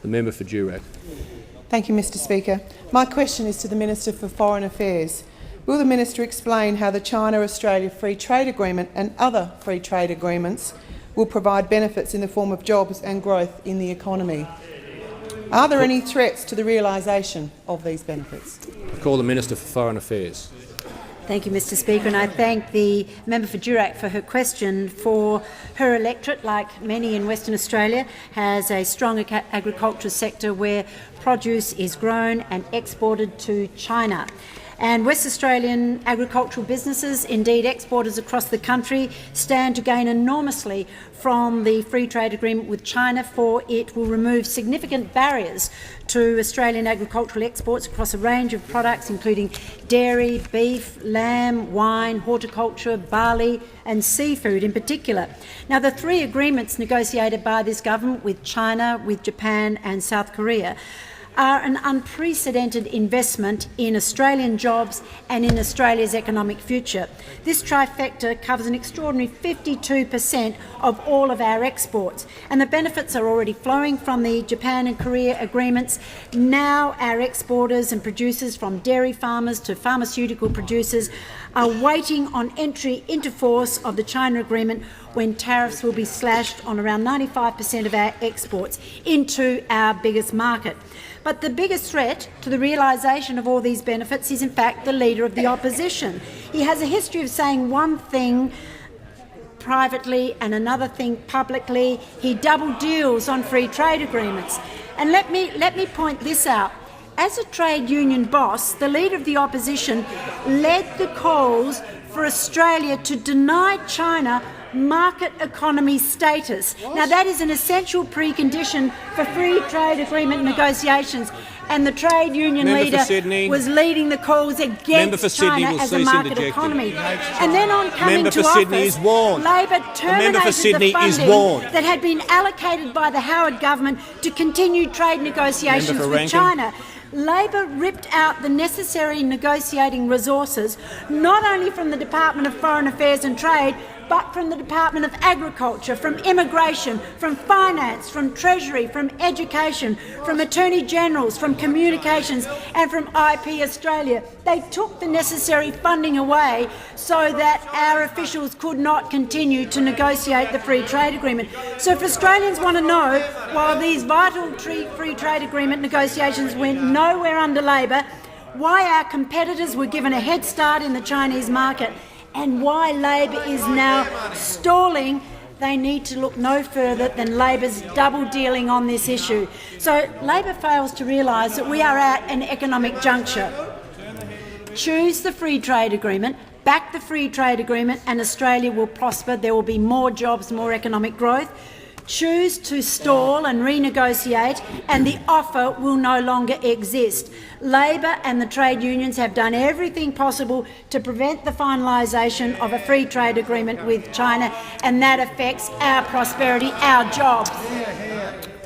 The member for Durack. Thank you, Mr Speaker. My question is to the Minister for Foreign Affairs. Will the Minister explain how the China-Australia Free Trade Agreement and other free trade agreements will provide benefits in the form of jobs and growth in the economy? Are there any threats to the realisation of these benefits? I call the Minister for Foreign Affairs. Thank you, Mr Speaker, and I thank the member for Durack for her question. For her electorate, like many in Western Australia, has a strong agricultural sector where produce is grown and exported to China. And West Australian agricultural businesses, indeed exporters across the country, stand to gain enormously from the free trade agreement with China, for it will remove significant barriers to Australian agricultural exports across a range of products including dairy, beef, lamb, wine, horticulture, barley and seafood in particular. Now, the three agreements negotiated by this government with China, with Japan and South Korea are an unprecedented investment in Australian jobs and in Australia's economic future. This trifecta covers an extraordinary 52% of all of our exports, and the benefits are already flowing from the Japan and Korea agreements. Now our exporters and producers, from dairy farmers to pharmaceutical producers, are waiting on entry into force of the China agreement, when tariffs will be slashed on around 95% of our exports into our biggest market. But the biggest threat to the realisation of all these benefits is in fact the Leader of the Opposition. He has a history of saying one thing privately and another thing publicly. He double deals on free trade agreements. And let me point this out. As a trade union boss, the Leader of the Opposition led the calls for Australia to deny China market economy status. Now, that is an essential precondition for free trade agreement negotiations, and the trade union leader was leading the calls against China as a market economy. And then on coming to office, Labor terminated the funding that had been allocated by the Howard government to continue trade negotiations with China. Labor ripped out the necessary negotiating resources, not only from the Department of Foreign Affairs and Trade, but from the Department of Agriculture, from Immigration, from Finance, from Treasury, from Education, from Attorney Generals, from Communications and from IP Australia. They took the necessary funding away so that our officials could not continue to negotiate the free trade agreement. So if Australians want to know, while these vital free trade agreement negotiations went nowhere under Labor, why our competitors were given a head start in the Chinese market, and why Labor is now stalling, they need to look no further than Labor's double-dealing on this issue. So Labor fails to realise that we are at an economic juncture. Choose the free trade agreement, back the free trade agreement, and Australia will prosper. There will be more jobs, more economic growth. Choose to stall and renegotiate, and the offer will no longer exist. Labor and the trade unions have done everything possible to prevent the finalisation of a free trade agreement with China, and that affects our prosperity, our jobs.